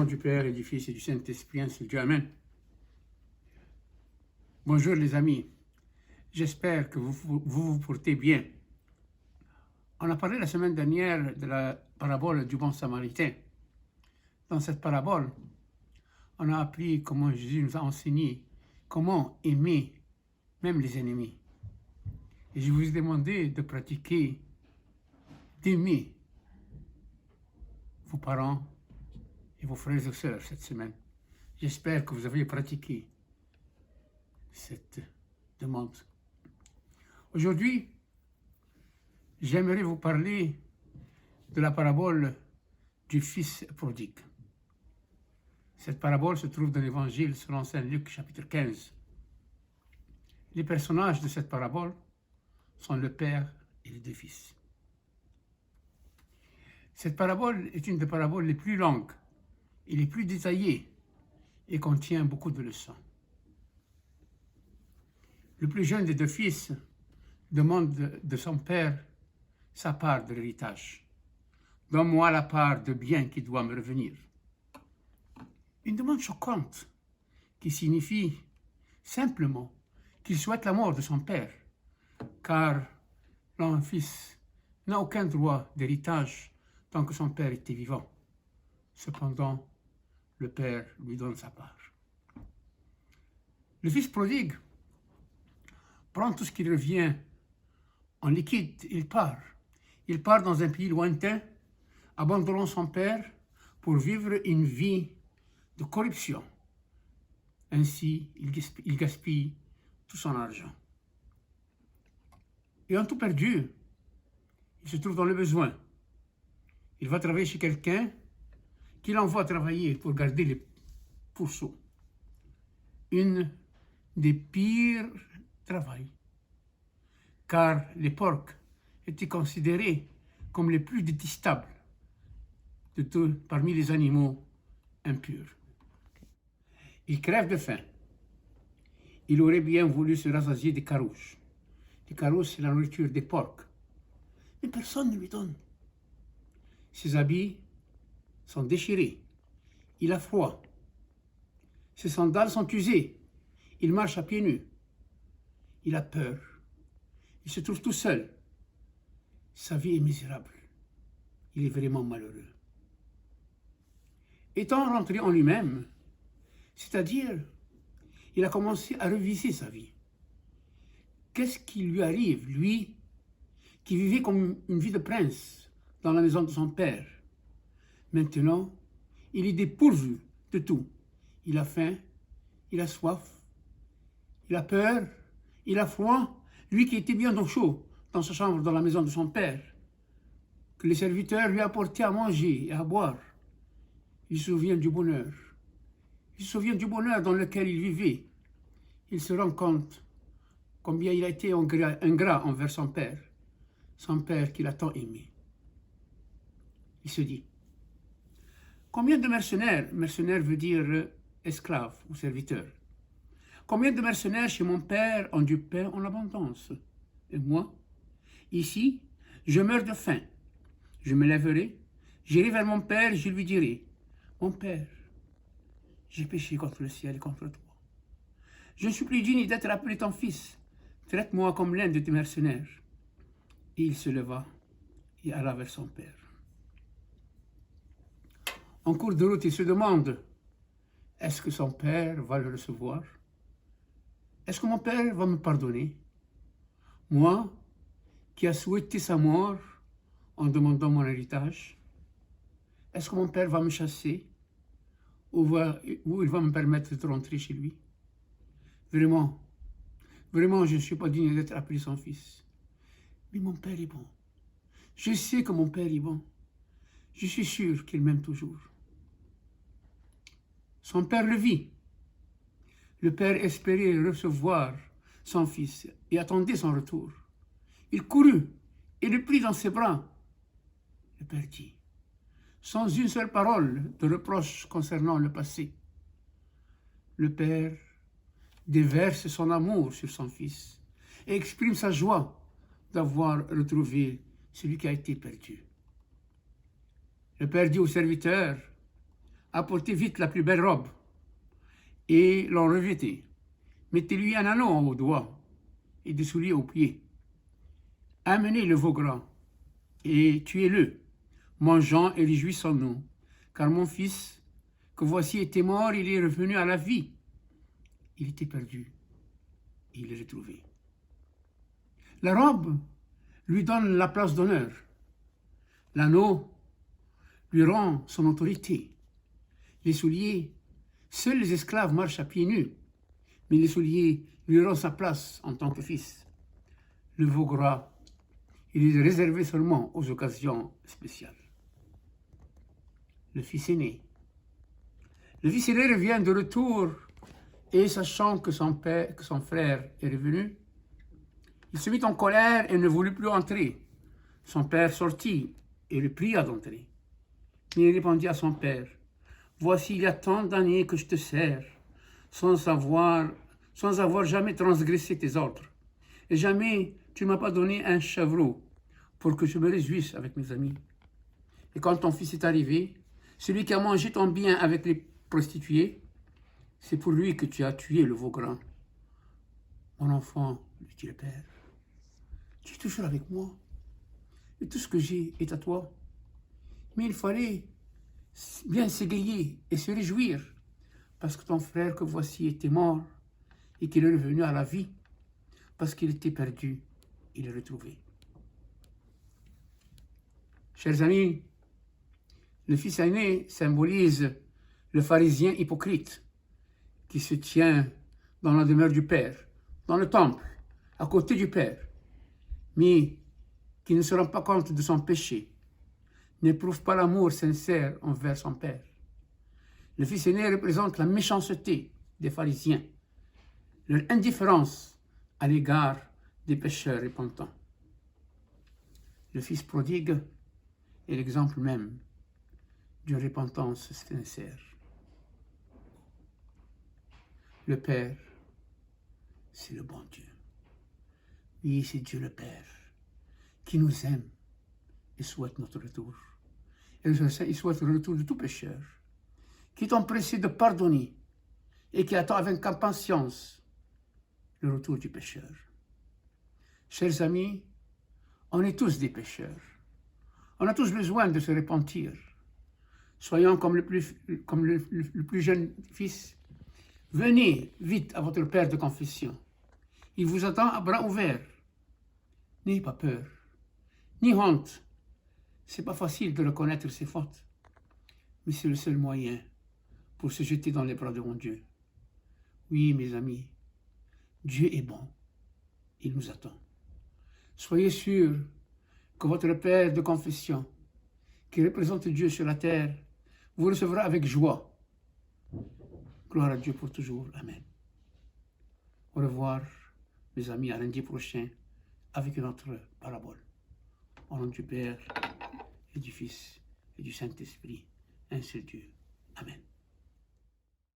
du Père et du Fils et du Saint-Esprit, ainsi Dieu. Amen. Bonjour les amis, j'espère que vous portez bien. On a parlé la semaine dernière de la parabole du bon samaritain. Dans cette parabole, on a appris comment Jésus nous a enseigné comment aimer même les ennemis. Et je vous ai demandé de pratiquer, d'aimer vos parents et vos frères et sœurs cette semaine. J'espère que vous avez pratiqué cette demande. Aujourd'hui, j'aimerais vous parler de la parabole du fils prodigue. Cette parabole se trouve dans l'évangile selon saint Luc chapitre 15. Les personnages de cette parabole sont le père et les deux fils. Cette parabole est une des paraboles les plus longues et les plus détaillées et contient beaucoup de leçons. Le plus jeune des deux fils demande de son père sa part de l'héritage. « Donne-moi la part de bien qui doit me revenir. » Une demande choquante qui signifie simplement qu'il souhaite la mort de son père, car l'un fils n'a aucun droit d'héritage tant que son père était vivant. Cependant, le père lui donne sa part. Le fils prodigue prend tout ce qui revient en liquide, il part. Il part dans un pays lointain, abandonnant son père pour vivre une vie de corruption. Ainsi, il gaspille tout son argent. Ayant tout perdu, il se trouve dans le besoin. Il va travailler chez quelqu'un qui l'envoie travailler pour garder les pourceaux. Une des pires travails, car les porcs étaient considérés comme les plus détestables de tous parmi les animaux impurs. Il crève de faim. Il aurait bien voulu se rassasier des carouches. Les carouches, c'est la nourriture des porcs. Mais personne ne lui donne. Ses habits sont déchirés. Il a froid. Ses sandales sont usées. Il marche à pieds nus. Il a peur. Il se trouve tout seul. Sa vie est misérable. Il est vraiment malheureux. Étant rentré en lui-même, c'est-à-dire, il a commencé à reviser sa vie. Qu'est-ce qui lui arrive, lui, qui vivait comme une vie de prince dans la maison de son père? Maintenant, il est dépourvu de tout. Il a faim, il a soif, il a peur, il a froid. Lui qui était bien au chaud dans sa chambre dans la maison de son père, que les serviteurs lui apportaient à manger et à boire. Il se souvient du bonheur. Il se souvient du bonheur dans lequel il vivait. Il se rend compte combien il a été ingrat envers son père qu'il a tant aimé. Il se dit, combien de mercenaires, mercenaire veut dire esclave ou serviteur, combien de mercenaires chez mon père ont du pain en abondance? Et moi, ici, je meurs de faim. Je me lèverai, j'irai vers mon père et je lui dirai, mon père, j'ai péché contre le ciel et contre toi. Je ne suis plus digne d'être appelé ton fils. Traite-moi comme l'un de tes mercenaires. Et il se leva et alla vers son père. En cours de route, il se demande, est-ce que son père va le recevoir? Est-ce que mon père va me pardonner? Moi, qui a souhaité sa mort en demandant mon héritage, est-ce que mon père va me chasser ou il va me permettre de rentrer chez lui? Vraiment, je ne suis pas digne d'être appelé son fils. Mais mon père est bon. Je sais que mon père est bon. Je suis sûr qu'il m'aime toujours. Son père le vit. Le père espérait recevoir son fils et attendait son retour. Il courut et le prit dans ses bras. Le père dit, sans une seule parole de reproche concernant le passé, le père déverse son amour sur son fils et exprime sa joie d'avoir retrouvé celui qui a été perdu. Le père dit au serviteur, apportez vite la plus belle robe et l'en revêtez. Mettez-lui un anneau au doigt et des souliers aux pieds. Amenez le veau gras et tuez-le, mangeant et réjouissons-nous, car mon fils, que voici était mort, il est revenu à la vie. Il était perdu, il est retrouvé. La robe lui donne la place d'honneur. L'anneau lui rend son autorité. Les souliers, seuls les esclaves marchent à pieds nus, mais les souliers lui rendent sa place en tant que fils. Le veau gras, il est réservé seulement aux occasions spéciales. Le fils aîné. Le fils aîné revient de retour et sachant que son frère est revenu, il se mit en colère et ne voulut plus entrer. Son père sortit et le pria d'entrer. Mais il répondit à son père, « Voici, il y a tant d'années que je te sers, sans avoir jamais transgressé tes ordres. Et jamais tu ne m'as pas donné un chevreau pour que je me réjouisse avec mes amis. Et quand ton fils est arrivé, celui qui a mangé ton bien avec les prostituées, c'est pour lui que tu as tué le veau gras. Mon enfant, lui dit le père, tu es toujours avec moi, et tout ce que j'ai est à toi. Mais il fallait bien s'égayer et se réjouir, parce que ton frère que voici était mort, et qu'il est revenu à la vie, parce qu'il était perdu, il est retrouvé. Chers amis, le fils aîné symbolise le pharisien hypocrite qui se tient dans la demeure du Père, dans le temple, à côté du Père, mais qui ne se rend pas compte de son péché, n'éprouve pas l'amour sincère envers son Père. Le fils aîné représente la méchanceté des pharisiens, leur indifférence à l'égard des pécheurs repentants. Le fils prodigue est l'exemple même d'une repentance sincère. Le Père, c'est le bon Dieu. Oui, c'est Dieu le Père qui nous aime et souhaite notre retour. Et il souhaite le retour de tout pécheur qui est empressé de pardonner et qui attend avec impatience le retour du pécheur. Chers amis, on est tous des pécheurs. On a tous besoin de se repentir. Soyons comme le plus jeune fils. Venez vite à votre père de confession. Il vous attend à bras ouverts. N'ayez pas peur, ni honte. C'est pas facile de reconnaître ses fautes, mais c'est le seul moyen pour se jeter dans les bras de mon Dieu. Oui, mes amis, Dieu est bon. Il nous attend. Soyez sûrs que votre père de confession, qui représente Dieu sur la terre, vous recevra avec joie. Gloire à Dieu pour toujours. Amen. Au revoir, mes amis, à lundi prochain, avec une autre parabole. Au nom du Père, et du Fils, et du Saint-Esprit, un seul Dieu. Amen.